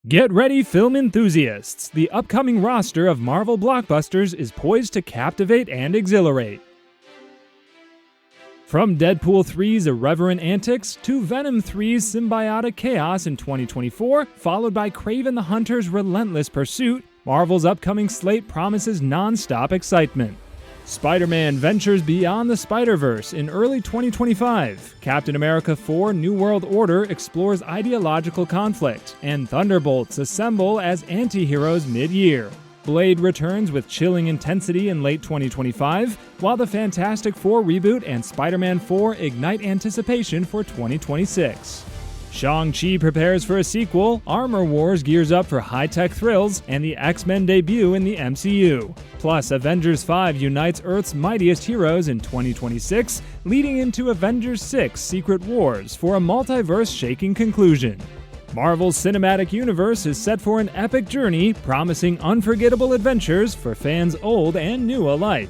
Get ready, film enthusiasts! The upcoming roster of Marvel blockbusters is poised to captivate and exhilarate. From Deadpool 3's irreverent antics to Venom 3's symbiotic chaos in 2024, followed by Kraven the Hunter's relentless pursuit, Marvel's upcoming slate promises non-stop excitement. Spider-Man ventures beyond the Spider-Verse in early 2025, Captain America 4 New World Order explores ideological conflict, and Thunderbolts assemble as anti-heroes mid-year. Blade returns with chilling intensity in late 2025, while the Fantastic Four reboot and Spider-Man 4 ignite anticipation for 2026. Shang Chi prepares for a sequel, Armor Wars gears up for high-tech thrills, and the X-Men debut in the MCU. Plus, Avengers 5 unites Earth's mightiest heroes in 2026, leading into Avengers 6 Secret Wars for a multiverse-shaking conclusion. Marvel's cinematic universe is set for an epic journey, promising unforgettable adventures for fans old and new alike.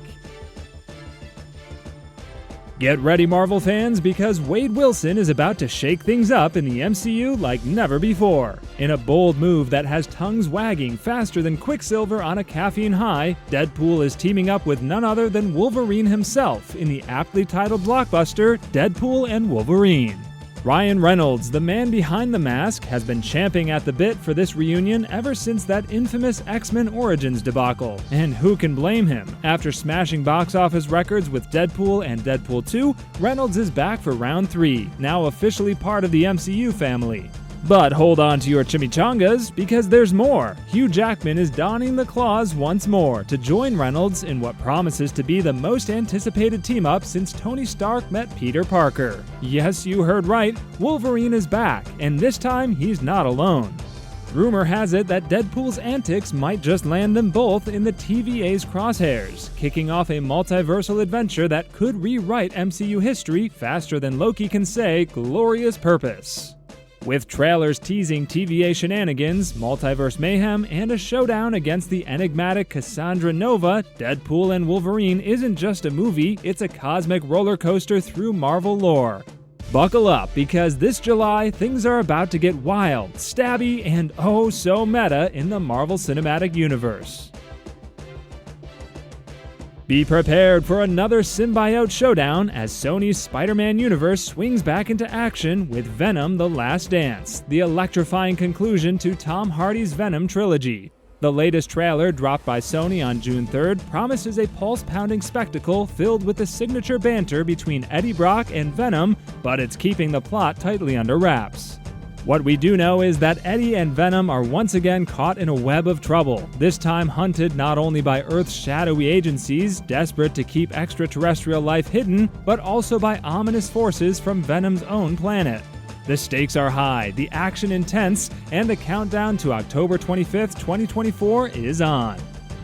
Get ready, Marvel fans, because Wade Wilson is about to shake things up in the MCU like never before. In a bold move that has tongues wagging faster than Quicksilver on a caffeine high, Deadpool is teaming up with none other than Wolverine himself in the aptly titled blockbuster Deadpool and Wolverine. Ryan Reynolds, the man behind the mask, has been champing at the bit for this reunion ever since that infamous X-Men Origins debacle. And who can blame him? After smashing box office records with Deadpool and Deadpool 2, Reynolds is back for round 3, now officially part of the MCU family. But hold on to your chimichangas, because there's more. Hugh Jackman is donning the claws once more to join Reynolds in what promises to be the most anticipated team-up since Tony Stark met Peter Parker. Yes, you heard right, Wolverine is back, and this time he's not alone. Rumor has it that Deadpool's antics might just land them both in the TVA's crosshairs, kicking off a multiversal adventure that could rewrite MCU history faster than Loki can say glorious purpose. With trailers teasing TVA shenanigans, multiverse mayhem, and a showdown against the enigmatic Cassandra Nova, Deadpool and Wolverine isn't just a movie, it's a cosmic roller coaster through Marvel lore. Buckle up, because this July, things are about to get wild, stabby, and oh so meta in the Marvel Cinematic Universe. Be prepared for another symbiote showdown as Sony's Spider-Man universe swings back into action with Venom: The Last Dance, the electrifying conclusion to Tom Hardy's Venom trilogy. The latest trailer, dropped by Sony on June 3rd, promises a pulse-pounding spectacle filled with the signature banter between Eddie Brock and Venom, but it's keeping the plot tightly under wraps. What we do know is that Eddie and Venom are once again caught in a web of trouble, this time hunted not only by Earth's shadowy agencies, desperate to keep extraterrestrial life hidden, but also by ominous forces from Venom's own planet. The stakes are high, the action intense, and the countdown to October 25th, 2024 is on.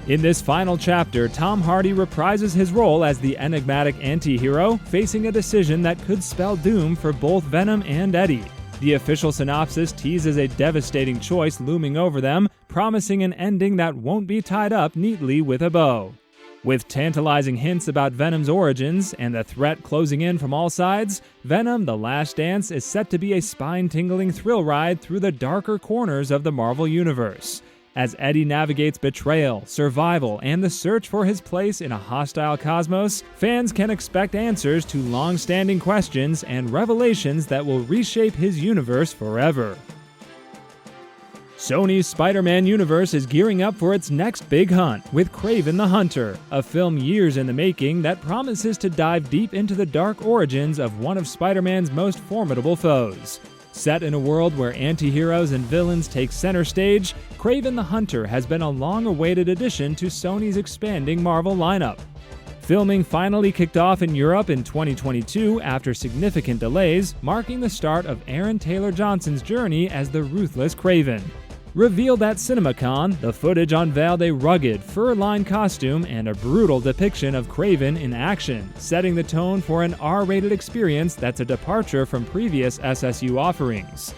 In this final chapter, Tom Hardy reprises his role as the enigmatic anti-hero, facing a decision that could spell doom for both Venom and Eddie. The official synopsis teases a devastating choice looming over them, promising an ending that won't be tied up neatly with a bow. With tantalizing hints about Venom's origins and the threat closing in from all sides, Venom: The Last Dance is set to be a spine-tingling thrill ride through the darker corners of the Marvel Universe. As Eddie navigates betrayal, survival, and the search for his place in a hostile cosmos, fans can expect answers to long-standing questions and revelations that will reshape his universe forever. Sony's Spider-Man universe is gearing up for its next big hunt with Kraven the Hunter, a film years in the making that promises to dive deep into the dark origins of one of Spider-Man's most formidable foes. Set in a world where anti-heroes and villains take center stage, Kraven the Hunter has been a long-awaited addition to Sony's expanding Marvel lineup. Filming finally kicked off in Europe in 2022 after significant delays, marking the start of Aaron Taylor Johnson's journey as the ruthless Kraven. Revealed at CinemaCon, the footage unveiled a rugged, fur-lined costume and a brutal depiction of Kraven in action, setting the tone for an R-rated experience that's a departure from previous SSU offerings.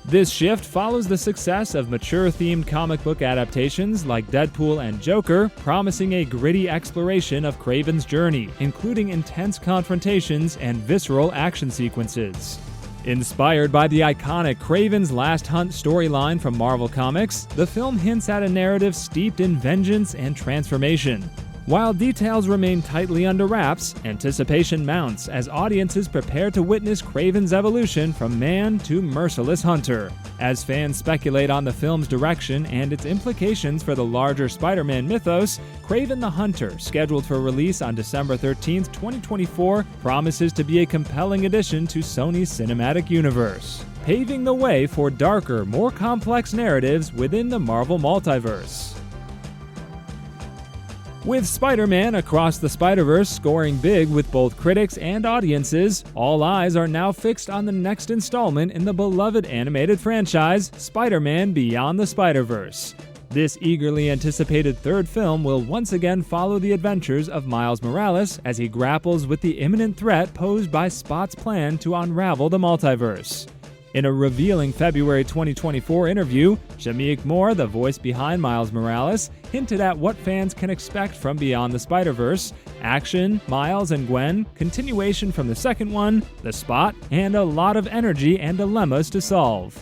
This shift follows the success of mature-themed comic book adaptations like Deadpool and Joker, promising a gritty exploration of Kraven's journey, including intense confrontations and visceral action sequences. Inspired by the iconic Kraven's Last Hunt storyline from Marvel Comics, the film hints at a narrative steeped in vengeance and transformation. While details remain tightly under wraps, anticipation mounts as audiences prepare to witness Kraven's evolution from man to merciless hunter. As fans speculate on the film's direction and its implications for the larger Spider-Man mythos, Kraven the Hunter, scheduled for release on December 13, 2024, promises to be a compelling addition to Sony's cinematic universe, paving the way for darker, more complex narratives within the Marvel multiverse. With Spider-Man Across the Spider-Verse scoring big with both critics and audiences, all eyes are now fixed on the next installment in the beloved animated franchise, Spider-Man Beyond the Spider-Verse. This eagerly anticipated third film will once again follow the adventures of Miles Morales as he grapples with the imminent threat posed by Spot's plan to unravel the multiverse. In a revealing February 2024 interview, Shameik Moore, the voice behind Miles Morales, hinted at what fans can expect from Beyond the Spider-Verse: action, Miles and Gwen, continuation from the second one, the Spot, and a lot of energy and dilemmas to solve.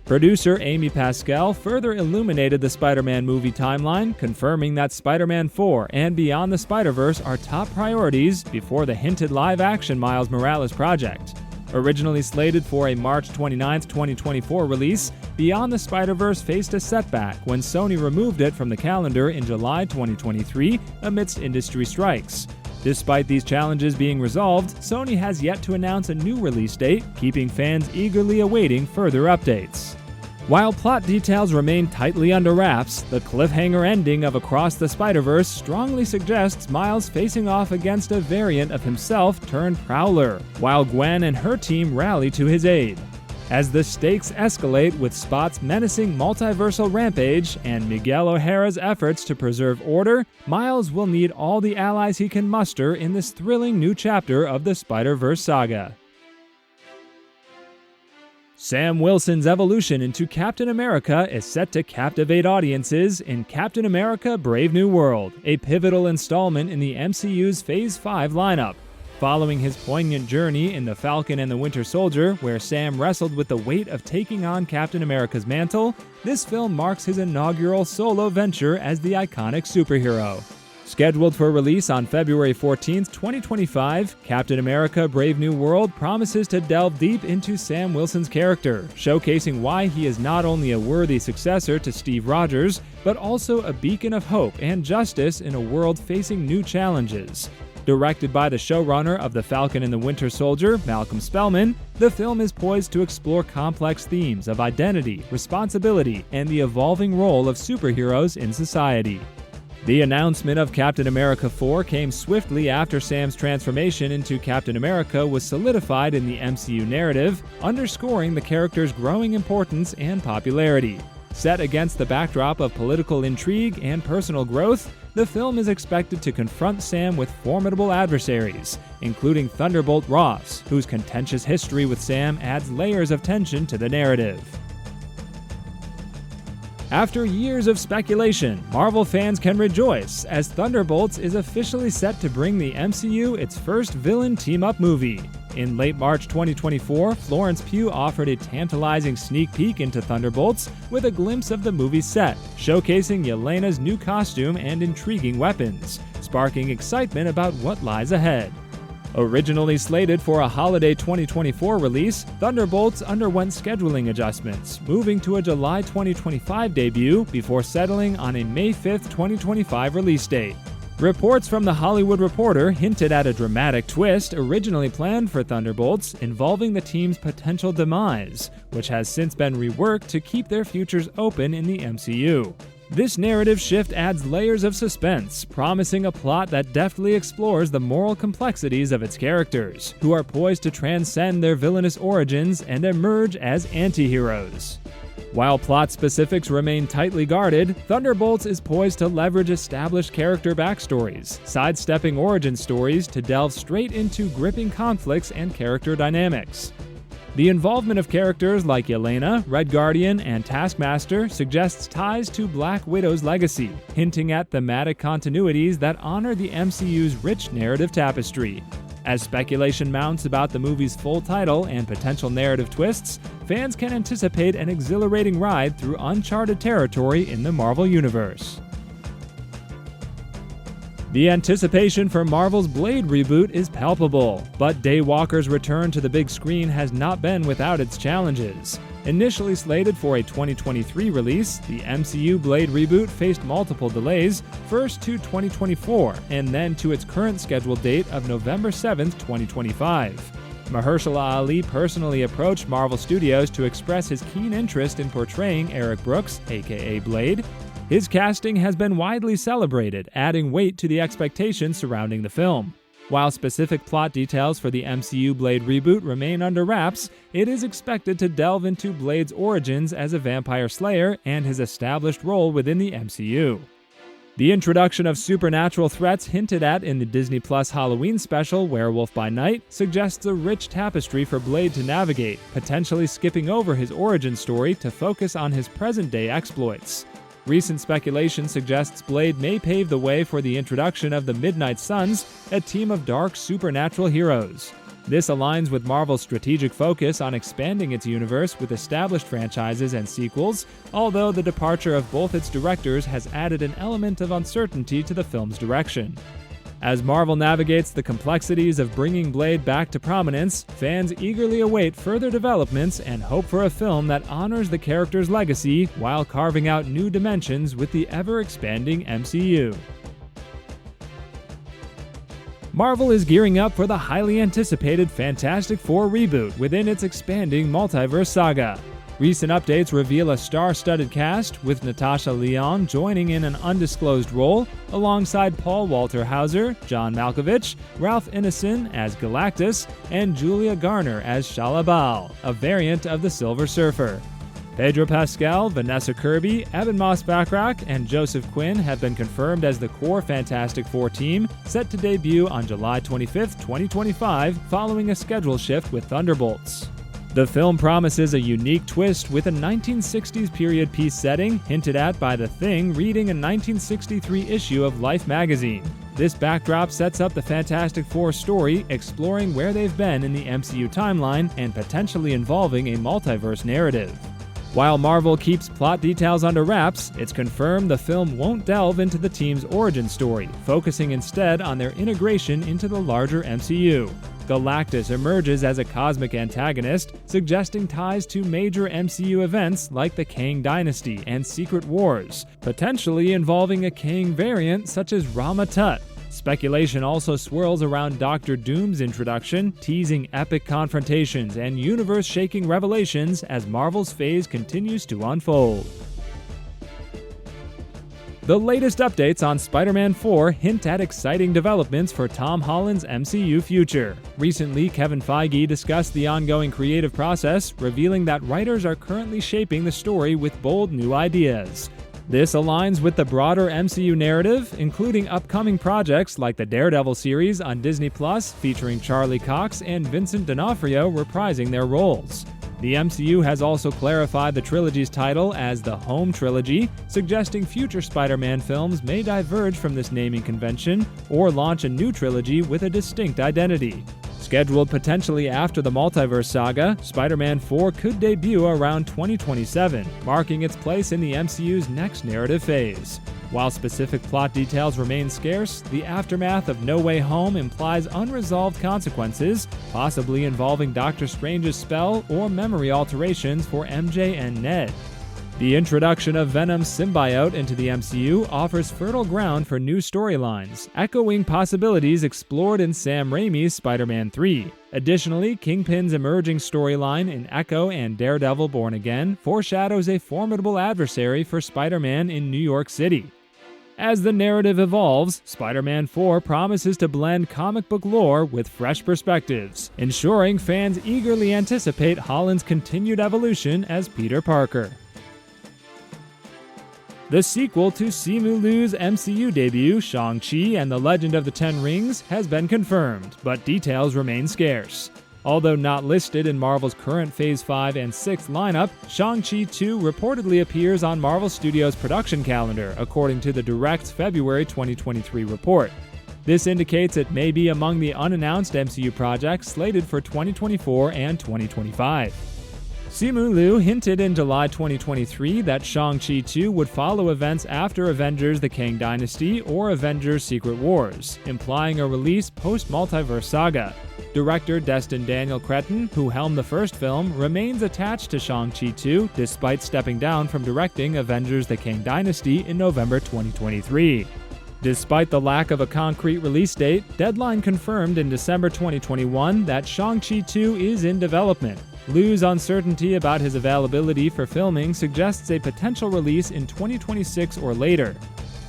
Producer Amy Pascal further illuminated the Spider-Man movie timeline, confirming that Spider-Man 4 and Beyond the Spider-Verse are top priorities before the hinted live-action Miles Morales project. Originally slated for a March 29, 2024 release, Beyond the Spider-Verse faced a setback when Sony removed it from the calendar in July 2023 amidst industry strikes. Despite these challenges being resolved, Sony has yet to announce a new release date, keeping fans eagerly awaiting further updates. While plot details remain tightly under wraps, the cliffhanger ending of Across the Spider-Verse strongly suggests Miles facing off against a variant of himself turned Prowler, while Gwen and her team rally to his aid. As the stakes escalate with Spot's menacing multiversal rampage and Miguel O'Hara's efforts to preserve order, Miles will need all the allies he can muster in this thrilling new chapter of the Spider-Verse saga. Sam Wilson's evolution into Captain America is set to captivate audiences in Captain America: Brave New World, a pivotal installment in the MCU's Phase 5 lineup. Following his poignant journey in The Falcon and the Winter Soldier, where Sam wrestled with the weight of taking on Captain America's mantle, this film marks his inaugural solo venture as the iconic superhero. Scheduled for release on February 14, 2025, Captain America: Brave New World promises to delve deep into Sam Wilson's character, showcasing why he is not only a worthy successor to Steve Rogers, but also a beacon of hope and justice in a world facing new challenges. Directed by the showrunner of The Falcon and the Winter Soldier, Malcolm Spellman, the film is poised to explore complex themes of identity, responsibility, and the evolving role of superheroes in society. The announcement of Captain America 4 came swiftly after Sam's transformation into Captain America was solidified in the MCU narrative, underscoring the character's growing importance and popularity. Set against the backdrop of political intrigue and personal growth, the film is expected to confront Sam with formidable adversaries, including Thunderbolt Ross, whose contentious history with Sam adds layers of tension to the narrative. After years of speculation, Marvel fans can rejoice as Thunderbolts is officially set to bring the MCU its first villain team-up movie. In late March 2024, Florence Pugh offered a tantalizing sneak peek into Thunderbolts with a glimpse of the movie's set, showcasing Yelena's new costume and intriguing weapons, sparking excitement about what lies ahead. Originally slated for a holiday 2024 release, Thunderbolts underwent scheduling adjustments, moving to a July 2025 debut before settling on a May 5, 2025 release date. Reports from The Hollywood Reporter hinted at a dramatic twist originally planned for Thunderbolts involving the team's potential demise, which has since been reworked to keep their futures open in the MCU. This narrative shift adds layers of suspense, promising a plot that deftly explores the moral complexities of its characters, who are poised to transcend their villainous origins and emerge as anti-heroes. While plot specifics remain tightly guarded, Thunderbolts is poised to leverage established character backstories, sidestepping origin stories to delve straight into gripping conflicts and character dynamics. The involvement of characters like Yelena, Red Guardian, and Taskmaster suggests ties to Black Widow's legacy, hinting at thematic continuities that honor the MCU's rich narrative tapestry. As speculation mounts about the movie's full title and potential narrative twists, fans can anticipate an exhilarating ride through uncharted territory in the Marvel Universe. The anticipation for Marvel's Blade reboot is palpable, but Daywalker's return to the big screen has not been without its challenges. Initially slated for a 2023 release, the MCU Blade reboot faced multiple delays, first to 2024 and then to its current scheduled date of November 7, 2025. Mahershala Ali personally approached Marvel Studios to express his keen interest in portraying Eric Brooks, aka Blade. His casting has been widely celebrated, adding weight to the expectations surrounding the film. While specific plot details for the MCU Blade reboot remain under wraps, it is expected to delve into Blade's origins as a vampire slayer and his established role within the MCU. The introduction of supernatural threats hinted at in the Disney Plus Halloween special Werewolf by Night suggests a rich tapestry for Blade to navigate, potentially skipping over his origin story to focus on his present-day exploits. Recent speculation suggests Blade may pave the way for the introduction of the Midnight Suns, a team of dark supernatural heroes. This aligns with Marvel's strategic focus on expanding its universe with established franchises and sequels, although the departure of both its directors has added an element of uncertainty to the film's direction. As Marvel navigates the complexities of bringing Blade back to prominence, fans eagerly await further developments and hope for a film that honors the character's legacy while carving out new dimensions with the ever-expanding MCU. Marvel is gearing up for the highly anticipated Fantastic Four reboot within its expanding multiverse saga. Recent updates reveal a star-studded cast, with Natasha Lyonne joining in an undisclosed role, alongside Paul Walter Hauser, John Malkovich, Ralph Ineson as Galactus, and Julia Garner as Shalla-Bal, a variant of the Silver Surfer. Pedro Pascal, Vanessa Kirby, Ebon Moss-Bachrach, and Joseph Quinn have been confirmed as the core Fantastic Four team, set to debut on July 25, 2025, following a schedule shift with Thunderbolts. The film promises a unique twist with a 1960s period piece setting hinted at by The Thing reading a 1963 issue of Life magazine. This backdrop sets up the Fantastic Four story, exploring where they've been in the MCU timeline and potentially involving a multiverse narrative. While Marvel keeps plot details under wraps, it's confirmed the film won't delve into the team's origin story, focusing instead on their integration into the larger MCU. Galactus emerges as a cosmic antagonist, suggesting ties to major MCU events like the Kang Dynasty and Secret Wars, potentially involving a Kang variant such as Rama-Tut. Speculation also swirls around Doctor Doom's introduction, teasing epic confrontations and universe-shaking revelations as Marvel's phase continues to unfold. The latest updates on Spider-Man 4 hint at exciting developments for Tom Holland's MCU future. Recently, Kevin Feige discussed the ongoing creative process, revealing that writers are currently shaping the story with bold new ideas. This aligns with the broader MCU narrative, including upcoming projects like the Daredevil series on Disney Plus featuring Charlie Cox and Vincent D'Onofrio reprising their roles. The MCU has also clarified the trilogy's title as the Home Trilogy, suggesting future Spider-Man films may diverge from this naming convention or launch a new trilogy with a distinct identity. Scheduled potentially after the multiverse saga, Spider-Man 4 could debut around 2027, marking its place in the MCU's next narrative phase. While specific plot details remain scarce, the aftermath of No Way Home implies unresolved consequences, possibly involving Doctor Strange's spell or memory alterations for MJ and Ned. The introduction of Venom's symbiote into the MCU offers fertile ground for new storylines, echoing possibilities explored in Sam Raimi's Spider-Man 3. Additionally, Kingpin's emerging storyline in Echo and Daredevil Born Again foreshadows a formidable adversary for Spider-Man in New York City. As the narrative evolves, Spider-Man 4 promises to blend comic book lore with fresh perspectives, ensuring fans eagerly anticipate Holland's continued evolution as Peter Parker. The sequel to Simu Liu's MCU debut, Shang Chi and the Legend of the Ten Rings, has been confirmed, but details remain scarce. Although not listed in Marvel's current Phase 5 and 6 lineup, Shang-Chi 2 reportedly appears on Marvel Studios' production calendar, according to the Direct's February 2023 report. This indicates it may be among the unannounced MCU projects slated for 2024 and 2025. Simu Liu hinted in July 2023 that Shang Chi 2 would follow events after Avengers The Kang Dynasty or Avengers Secret Wars, implying a release post-multiverse saga. Director Destin Daniel Cretton, who helmed the first film, remains attached to Shang Chi 2 despite stepping down from directing Avengers The Kang Dynasty in November 2023. Despite the lack of a concrete release date, Deadline confirmed in December 2021 that Shang Chi 2 is in development. Liu's uncertainty about his availability for filming suggests a potential release in 2026 or later.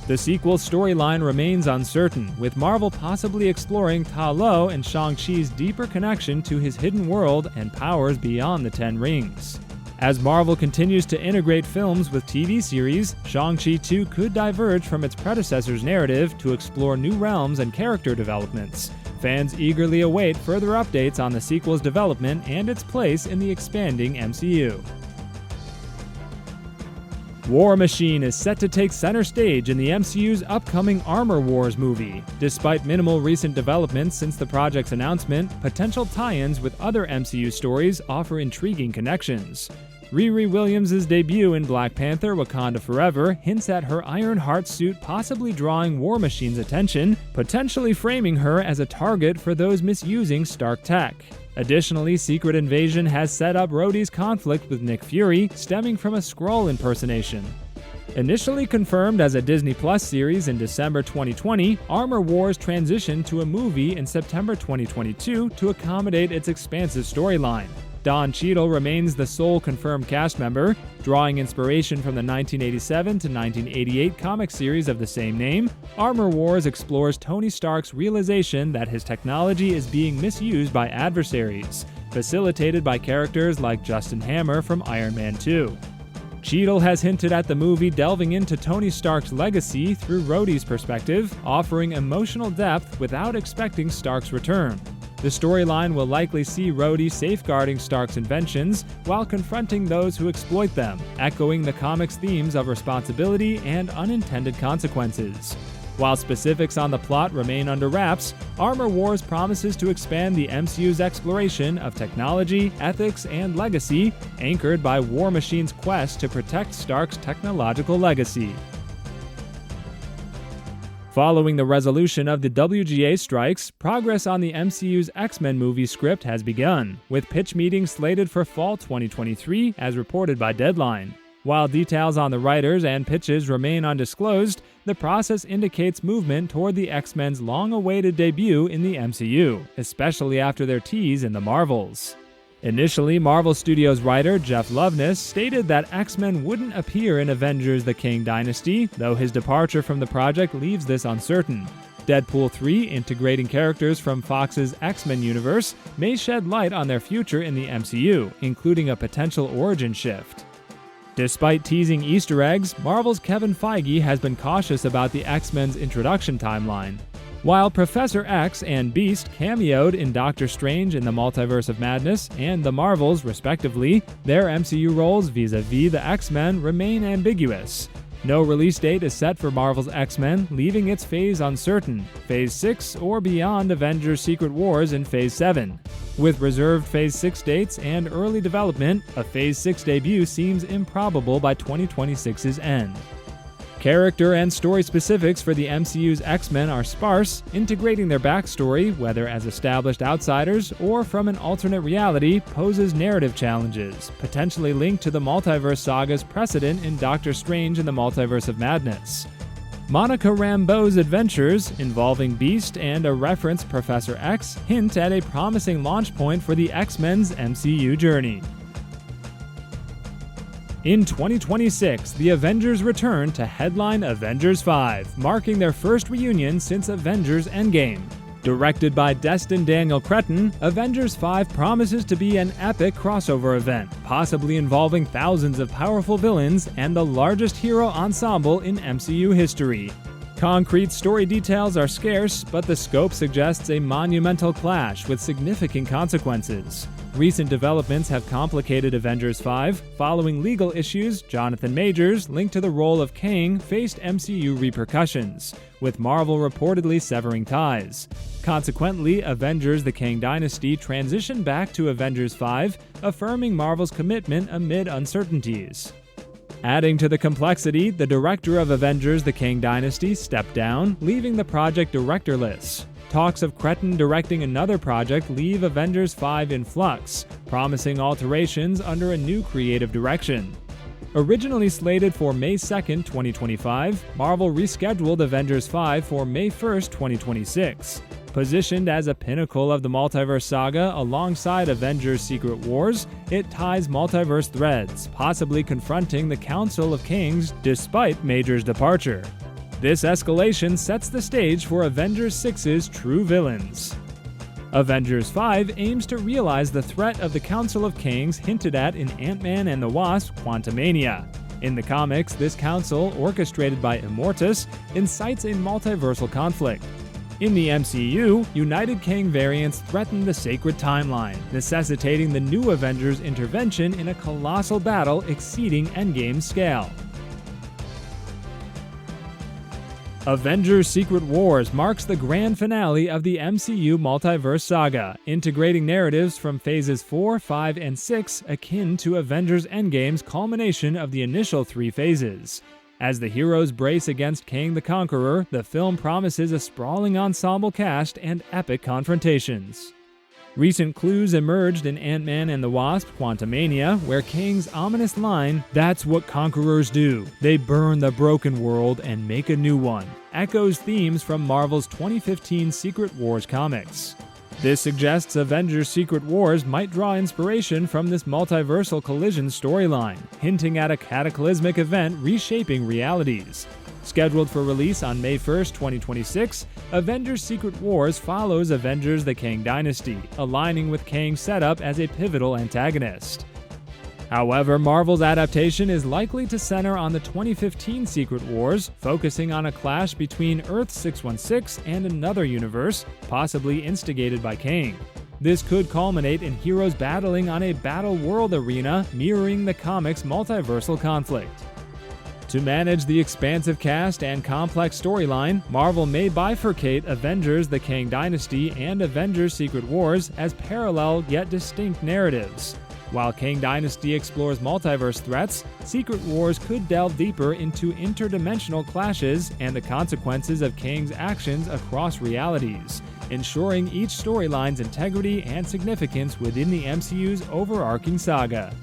The sequel's storyline remains uncertain, with Marvel possibly exploring Ta Lo and Shang-Chi's deeper connection to his hidden world and powers beyond the Ten Rings. As Marvel continues to integrate films with TV series, Shang-Chi 2 could diverge from its predecessor's narrative to explore new realms and character developments. Fans eagerly await further updates on the sequel's development and its place in the expanding MCU. War Machine is set to take center stage in the MCU's upcoming Armor Wars movie. Despite minimal recent developments since the project's announcement, potential tie-ins with other MCU stories offer intriguing connections. Riri Williams' debut in Black Panther: Wakanda Forever hints at her Iron Heart suit possibly drawing War Machine's attention, potentially framing her as a target for those misusing Stark tech. Additionally, Secret Invasion has set up Rhodey's conflict with Nick Fury, stemming from a Skrull impersonation. Initially confirmed as a Disney Plus series in December 2020, Armor Wars transitioned to a movie in September 2022 to accommodate its expansive storyline. Don Cheadle remains the sole confirmed cast member, drawing inspiration from the 1987 to 1988 comic series of the same name. Armor Wars explores Tony Stark's realization that his technology is being misused by adversaries, facilitated by characters like Justin Hammer from Iron Man 2. Cheadle has hinted at the movie delving into Tony Stark's legacy through Rhodey's perspective, offering emotional depth without expecting Stark's return. The storyline will likely see Rhodey safeguarding Stark's inventions while confronting those who exploit them, echoing the comic's themes of responsibility and unintended consequences. While specifics on the plot remain under wraps, Armor Wars promises to expand the MCU's exploration of technology, ethics, and legacy, anchored by War Machine's quest to protect Stark's technological legacy. Following the resolution of the WGA strikes, progress on the MCU's X-Men movie script has begun, with pitch meetings slated for fall 2023 as reported by Deadline. While details on the writers and pitches remain undisclosed, the process indicates movement toward the X-Men's long-awaited debut in the MCU, especially after their tease in the Marvels. Initially, Marvel Studios writer Jeff Loveness stated that X-Men wouldn't appear in Avengers The Kang Dynasty, though his departure from the project leaves this uncertain. Deadpool 3, integrating characters from Fox's X-Men universe, may shed light on their future in the MCU, including a potential origin shift. Despite teasing Easter eggs, Marvel's Kevin Feige has been cautious about the X-Men's introduction timeline. While Professor X and Beast cameoed in Doctor Strange in the Multiverse of Madness and The Marvels, respectively, their MCU roles vis-a-vis the X-Men remain ambiguous. No release date is set for Marvel's X-Men, leaving its phase uncertain, Phase 6 or beyond Avengers Secret Wars in Phase 7. With reserved Phase 6 dates and early development, a Phase 6 debut seems improbable by 2026's end. Character and story specifics for the MCU's X-Men are sparse, integrating their backstory, whether as established outsiders or from an alternate reality, poses narrative challenges, potentially linked to the multiverse saga's precedent in Doctor Strange in the Multiverse of Madness. Monica Rambeau's adventures, involving Beast and a referenced Professor X, hint at a promising launch point for the X-Men's MCU journey. In 2026, the Avengers return to headline Avengers 5, marking their first reunion since Avengers Endgame. Directed by Destin Daniel Cretton, Avengers 5 promises to be an epic crossover event, possibly involving thousands of powerful villains and the largest hero ensemble in MCU history. Concrete story details are scarce, but the scope suggests a monumental clash with significant consequences. Recent developments have complicated Avengers 5. Following legal issues, Jonathan Majors, linked to the role of Kang, faced MCU repercussions, with Marvel reportedly severing ties. Consequently, Avengers the Kang Dynasty transitioned back to Avengers 5, affirming Marvel's commitment amid uncertainties. Adding to the complexity, the director of Avengers the Kang Dynasty stepped down, leaving the project directorless. Talks of Cretton directing another project leave Avengers 5 in flux, promising alterations under a new creative direction. Originally slated for May 2, 2025, Marvel rescheduled Avengers 5 for May 1, 2026. Positioned as a pinnacle of the multiverse saga alongside Avengers Secret Wars, it ties multiverse threads, possibly confronting the Council of Kings despite Major's departure. This escalation sets the stage for Avengers 6's true villains. Avengers 5 aims to realize the threat of the Council of Kings hinted at in Ant-Man and the Wasp: Quantumania. In the comics, this council, orchestrated by Immortus, incites a multiversal conflict. In the MCU, United Kang variants threaten the sacred timeline, necessitating the new Avengers' intervention in a colossal battle exceeding Endgame's scale. Avengers Secret Wars marks the grand finale of the MCU multiverse saga, integrating narratives from phases 4, 5, and 6 akin to Avengers Endgame's culmination of the initial 3 phases. As the heroes brace against Kang the Conqueror, the film promises a sprawling ensemble cast and epic confrontations. Recent clues emerged in Ant-Man and the Wasp: Quantumania, where Kang's ominous line, "That's what conquerors do. They burn the broken world and make a new one," echoes themes from Marvel's 2015 Secret Wars comics. This suggests Avengers Secret Wars might draw inspiration from this multiversal collision storyline, hinting at a cataclysmic event reshaping realities. Scheduled for release on May 1, 2026, Avengers Secret Wars follows Avengers the Kang Dynasty, aligning with Kang's setup as a pivotal antagonist. However, Marvel's adaptation is likely to center on the 2015 Secret Wars, focusing on a clash between Earth-616 and another universe, possibly instigated by Kang. This could culminate in heroes battling on a battle world arena mirroring the comics' multiversal conflict. To manage the expansive cast and complex storyline, Marvel may bifurcate Avengers the Kang Dynasty and Avengers Secret Wars as parallel yet distinct narratives. While Kang Dynasty explores multiverse threats, Secret Wars could delve deeper into interdimensional clashes and the consequences of Kang's actions across realities, ensuring each storyline's integrity and significance within the MCU's overarching saga.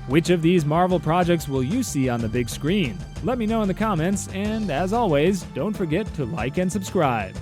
Which of these Marvel projects will you see on the big screen? Let me know in the comments, and as always, don't forget to like and subscribe.